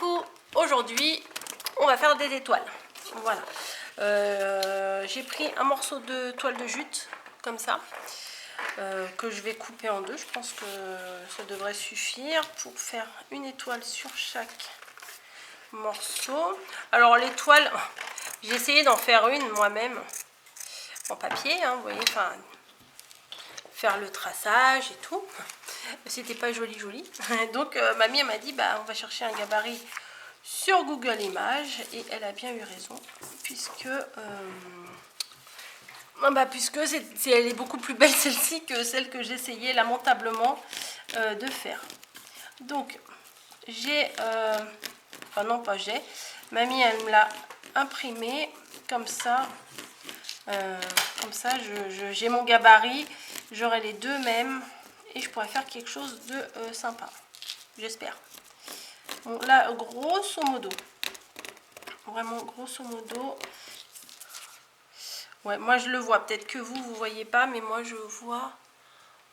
coup, aujourd'hui, on va faire des étoiles. Voilà. J'ai pris un morceau de toile de jute, comme ça, que je vais couper en deux. Je pense que ça devrait suffire pour faire une étoile sur chaque morceau. Alors, l'étoile, j'ai essayé d'en faire une moi-même, en papier, hein, vous voyez, enfin, faire le traçage et tout. C'était pas joli. Donc, mamie, elle m'a dit, bah, on va chercher un gabarit sur Google Images, et elle a bien eu raison, puisque elle est beaucoup plus belle celle-ci que celle que j'essayais lamentablement de faire. Donc j'ai, enfin non pas j'ai, mamie elle me l'a imprimé comme ça, j'ai mon gabarit, j'aurai les deux mêmes et je pourrais faire quelque chose de sympa, j'espère. Bon, là, grosso modo, vraiment grosso modo, ouais, moi je le vois, peut-être que vous voyez pas, mais moi je vois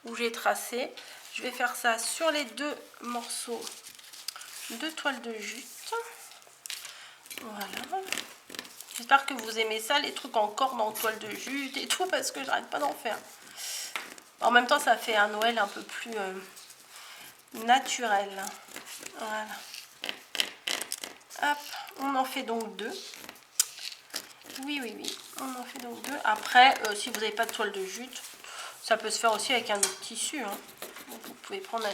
où j'ai tracé. Je vais faire ça sur les deux morceaux de toile de jute. Voilà. J'espère que vous aimez ça, les trucs en corde en toile de jute et tout, parce que j'arrête pas d'en faire. En même temps, ça fait un Noël un peu plus naturel. Voilà. Hop, on en fait donc deux. Oui, on en fait donc deux. Après, si vous n'avez pas de toile de jute, ça peut se faire aussi avec un autre tissu. Hein. Donc, vous pouvez prendre un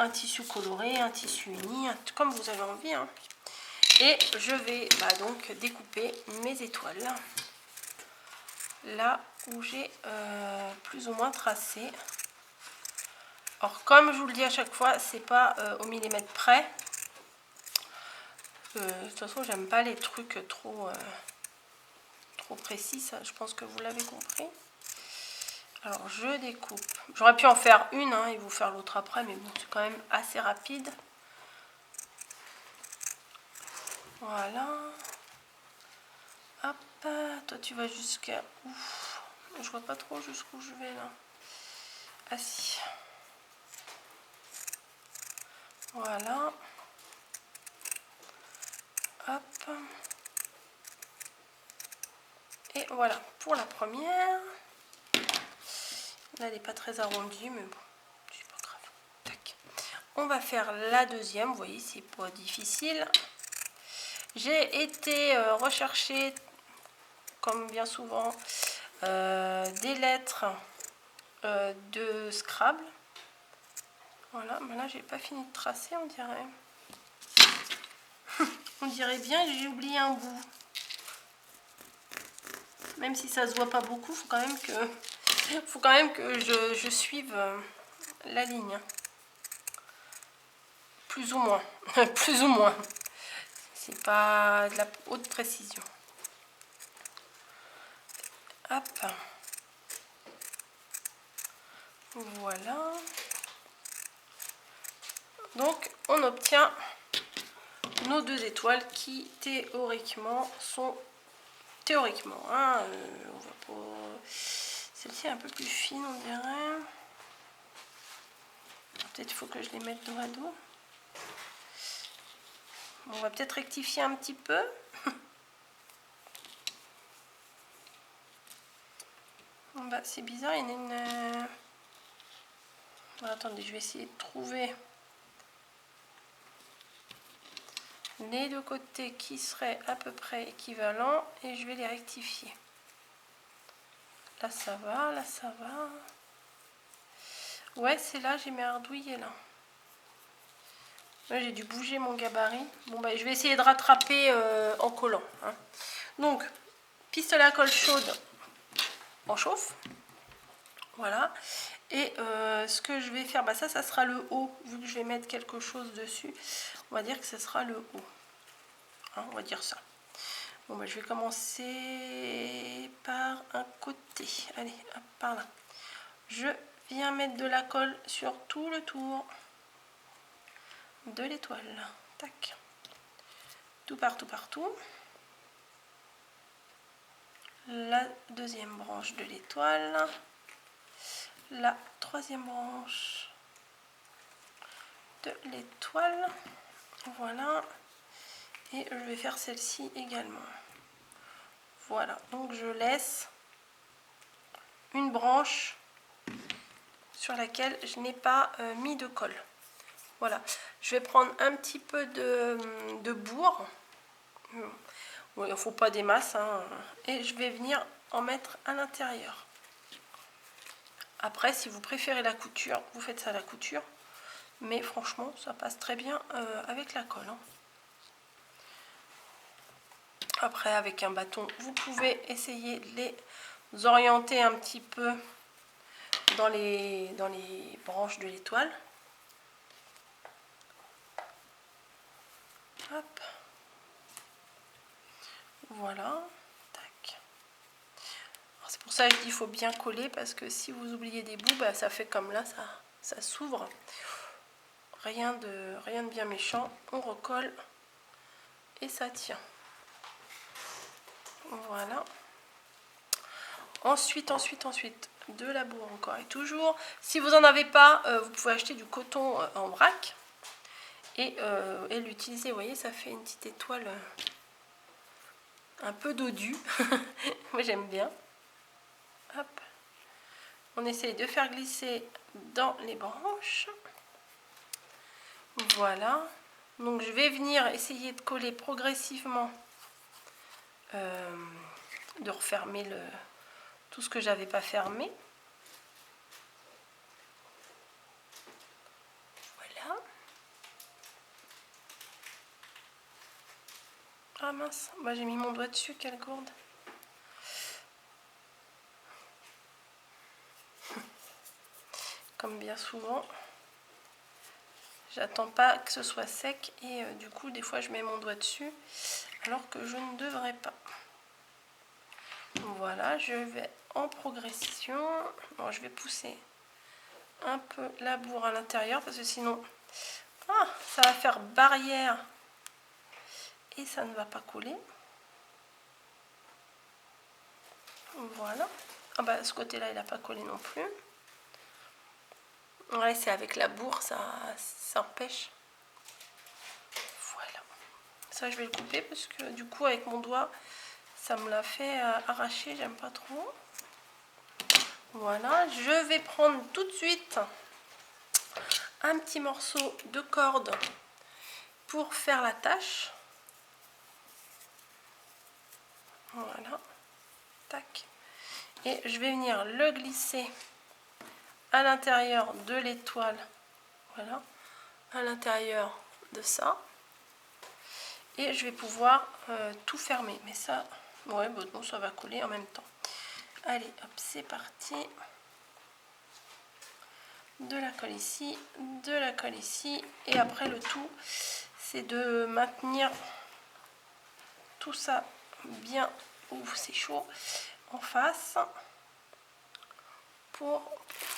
tissu coloré, un tissu uni, comme vous avez envie. Hein. Et je vais donc découper mes étoiles. Là où j'ai plus ou moins tracé. Alors, comme je vous le dis à chaque fois, c'est pas au millimètre près. De toute façon, j'aime pas les trucs trop précis, ça, je pense que vous l'avez compris. Alors, je découpe. J'aurais pu en faire une et vous faire l'autre après, mais bon, c'est quand même assez rapide. Voilà. Hop, toi tu vas jusqu'à où? Je vois pas trop jusqu'où je vais là. Ah si. Voilà. Hop. Et voilà pour la première. Là, elle n'est pas très arrondie, mais bon, c'est pas grave. Tac. On va faire la deuxième. Vous voyez, c'est pas difficile. J'ai été rechercher, comme bien souvent, des lettres de Scrabble. Voilà, mais là, j'ai pas fini de tracer, on dirait. On dirait bien que j'ai oublié un bout. Même si ça se voit pas beaucoup, faut quand même que je suive la ligne. Plus ou moins. Plus ou moins. C'est pas de la haute précision. Hop. Voilà. Donc, on obtient nos deux étoiles qui, théoriquement, sont... Théoriquement, hein, on va pas... Celle-ci est un peu plus fine, on dirait. Peut-être il faut que je les mette dos à dos. On va peut-être rectifier un petit peu. Bah, c'est bizarre, il y en a une... Bon, attendez, je vais essayer de trouver les deux côtés qui seraient à peu près équivalents et je vais les rectifier. Là ça va, là ça va. Ouais, c'est là, j'ai merdouillé là. J'ai dû bouger mon gabarit. Bon, bah, je vais essayer de rattraper en collant. Hein. Donc, pistolet à colle chaude, on chauffe. Voilà. Et ce que je vais faire, bah, ça sera le haut. Vu que je vais mettre quelque chose dessus, on va dire que ce sera le haut. Hein, on va dire ça. Bon, bah, je vais commencer par un côté. Allez, hop, par là. Je viens mettre de la colle sur tout le tour de l'étoile. Tac. Tout partout. La deuxième branche de l'étoile. La troisième branche de l'étoile. Voilà. Et je vais faire celle-ci également. Voilà, donc je laisse une branche sur laquelle je n'ai pas mis de colle. Voilà, je vais prendre un petit peu de bourre. Bon, il ne faut pas des masses, hein. Et je vais venir en mettre à l'intérieur. Après, si vous préférez la couture, vous faites ça à la couture. Mais franchement, ça passe très bien avec la colle, hein. Après, avec un bâton, vous pouvez essayer de les orienter un petit peu dans les branches de l'étoile. Hop. Voilà. Tac. C'est pour ça que je dis qu'il faut bien coller, parce que si vous oubliez des bouts, bah, ça fait comme là, ça s'ouvre. Rien de bien méchant. On recolle et ça tient. Voilà. Ensuite, de la bourre encore et toujours. Si vous n'en avez pas, vous pouvez acheter du coton en vrac et l'utiliser. Vous voyez, ça fait une petite étoile un peu dodue. Moi, j'aime bien. Hop. On essaye de faire glisser dans les branches. Voilà. Donc, je vais venir essayer de coller progressivement, de refermer tout ce que j'avais pas fermé. Voilà. Ah mince, bah, j'ai mis mon doigt dessus, quelle gourde. Comme bien souvent, j'attends pas que ce soit sec et du coup des fois je mets mon doigt dessus alors que je ne devrais pas. Voilà, je vais en progression. Bon, je vais pousser un peu la bourre à l'intérieur parce que sinon ça va faire barrière et ça ne va pas coller. Voilà. Ah bah ce côté là il n'a pas collé non plus. Ouais, c'est avec la bourre, ça empêche. Voilà. Ça, je vais le couper parce que du coup, avec mon doigt, ça me l'a fait arracher. J'aime pas trop. Voilà. Je vais prendre tout de suite un petit morceau de corde pour faire la tâche. Voilà. Tac. Et je vais venir le glisser à l'intérieur de l'étoile. Voilà. À l'intérieur de ça. Et je vais pouvoir tout fermer. Mais ça, ouais, bon, ça va coller en même temps. Allez, hop, c'est parti. De la colle ici, de la colle ici. Et après, le tout, c'est de maintenir tout ça bien, ouf, c'est chaud, en face. Pour...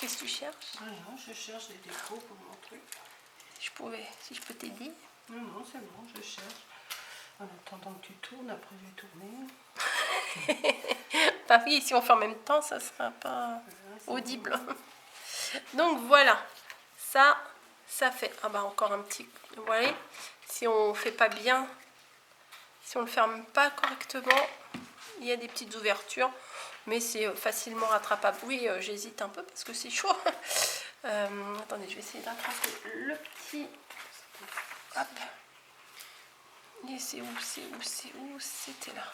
Qu'est-ce que tu cherches? Ah non, je cherche des décos pour mon truc. Si je peux t'aider. Non, non, c'est bon, je cherche. En attendant que tu tournes, après je vais tourner. Bah oui, si on fait en même temps, ça sera pas audible. Donc voilà, ça fait. Ah bah encore un petit. Vous voyez, si on fait pas bien, si on le ferme pas correctement, il y a des petites ouvertures, mais c'est facilement rattrapable. Oui, j'hésite un peu parce que c'est chaud. Attendez, je vais essayer d'attraper le petit. Hop. Et c'est où c'était là.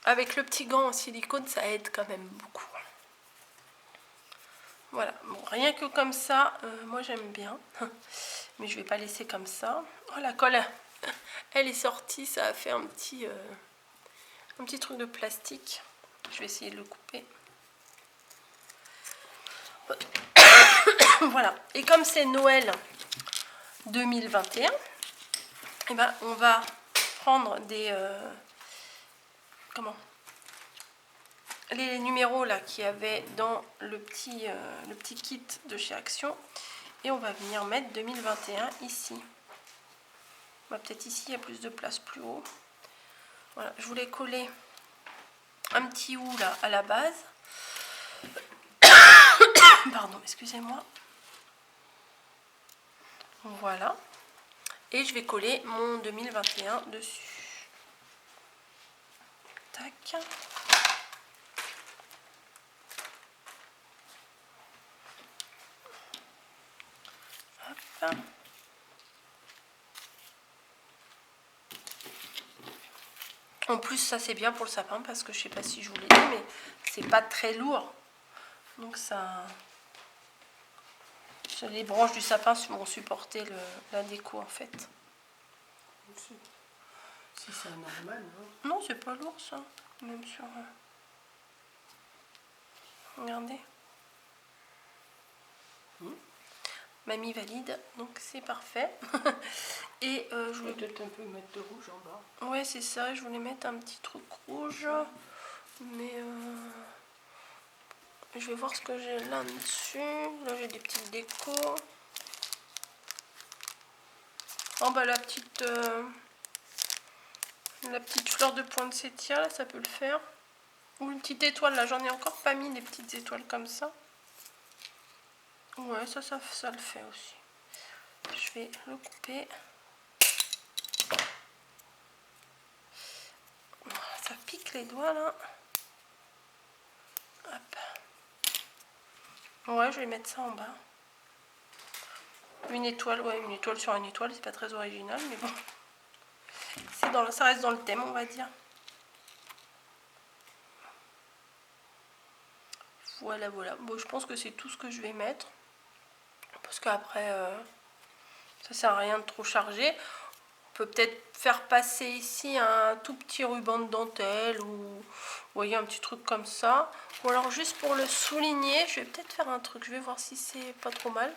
Avec le petit gant en silicone, ça aide quand même beaucoup. Voilà, bon, rien que comme ça, moi j'aime bien. Mais je vais pas laisser comme ça. Oh, la colle, elle est sortie, ça a fait un petit truc de plastique. Je vais essayer de le couper. Voilà, et comme c'est Noël 2021, eh ben, on va prendre des... les numéros là qu'il y avait dans le petit kit de chez Action, et on va venir mettre 2021 ici. Bah, peut-être ici il y a plus de place plus haut. Voilà, je voulais coller un petit ou là à la base. Pardon, excusez-moi. Voilà. Et je vais coller mon 2021 dessus. Tac. Hop. En plus, ça c'est bien pour le sapin parce que je sais pas si je vous l'ai dit, mais c'est pas très lourd. Donc ça... Les branches du sapin vont supporter la déco en fait. Si c'est normal, hein. Non, c'est pas lourd ça. Même sur... Regardez. Mamie valide, donc c'est parfait. Et je vais peut-être un peu mettre de rouge en bas. Ouais, c'est ça, je voulais mettre un petit truc rouge. Mais je vais voir ce que j'ai là-dessus. Là, j'ai des petites décos. Oh bah la petite fleur de poinsettia, là, ça peut le faire. Ou une petite étoile, là, j'en ai encore pas mis des petites étoiles comme ça. Ouais, ça le fait aussi. Je vais le couper. Ça pique les doigts, là. Hop. Ouais, je vais mettre ça en bas. Une étoile, ouais, une étoile sur une étoile, c'est pas très original, mais bon. Ça reste dans le thème, on va dire. Voilà, voilà. Bon, je pense que c'est tout ce que je vais mettre. Parce qu'après, ça sert à rien de trop charger. On peut peut-être faire passer ici un tout petit ruban de dentelle ou vous voyez un petit truc comme ça. Ou alors juste pour le souligner, je vais peut-être faire un truc. Je vais voir si c'est pas trop mal.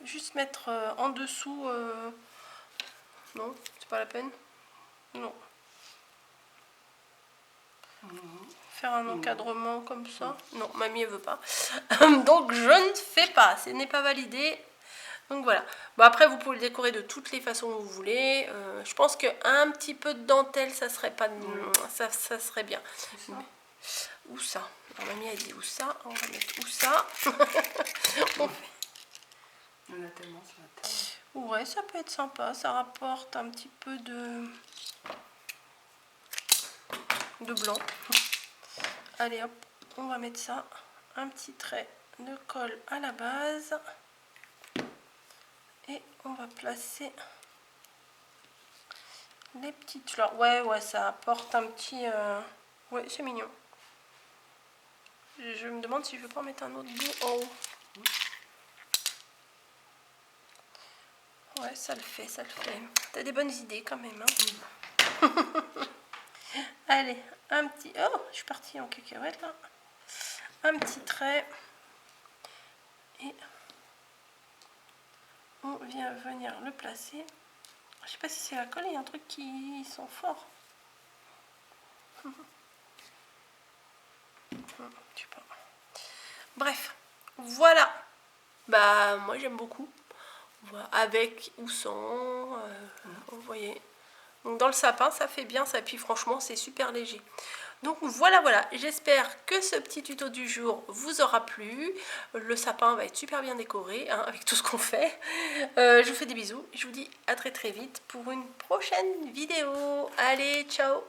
Juste mettre en dessous... Non, c'est pas la peine. Non. Faire un encadrement comme ça. Non, mamie elle veut pas. Donc je ne fais pas. Ce n'est pas validé. Donc voilà. Bon, après vous pouvez le décorer de toutes les façons que vous voulez. Je pense qu'un petit peu de dentelle, ça serait pas ça serait bien. Où ça? Alors mamie a dit où ça? On va mettre où ça? On fait. On a tellement sur la table. Ouais, ça peut être sympa. Ça rapporte un petit peu de blanc. Allez hop, on va mettre ça. Un petit trait de colle à la base. Et on va placer les petites fleurs. Ouais, ça apporte un petit... Ouais, c'est mignon. Je me demande si je vais pas mettre un autre bout en haut. Ouais, ça le fait, ça le fait. T'as des bonnes idées quand même, hein. Allez, un petit... Oh, je suis partie en cacahuète là. Un petit trait. Et on vient venir le placer. Je sais pas si c'est la colle, il y a un truc qui sent fort. Je sais pas. Bref, voilà. Bah, moi j'aime beaucoup. Voilà, avec ou sans, vous voyez. Donc dans le sapin, ça fait bien ça. Puis franchement, c'est super léger. Donc voilà, j'espère que ce petit tuto du jour vous aura plu. Le sapin va être super bien décoré, hein, avec tout ce qu'on fait. Je vous fais des bisous. Je vous dis à très vite pour une prochaine vidéo. Allez, ciao!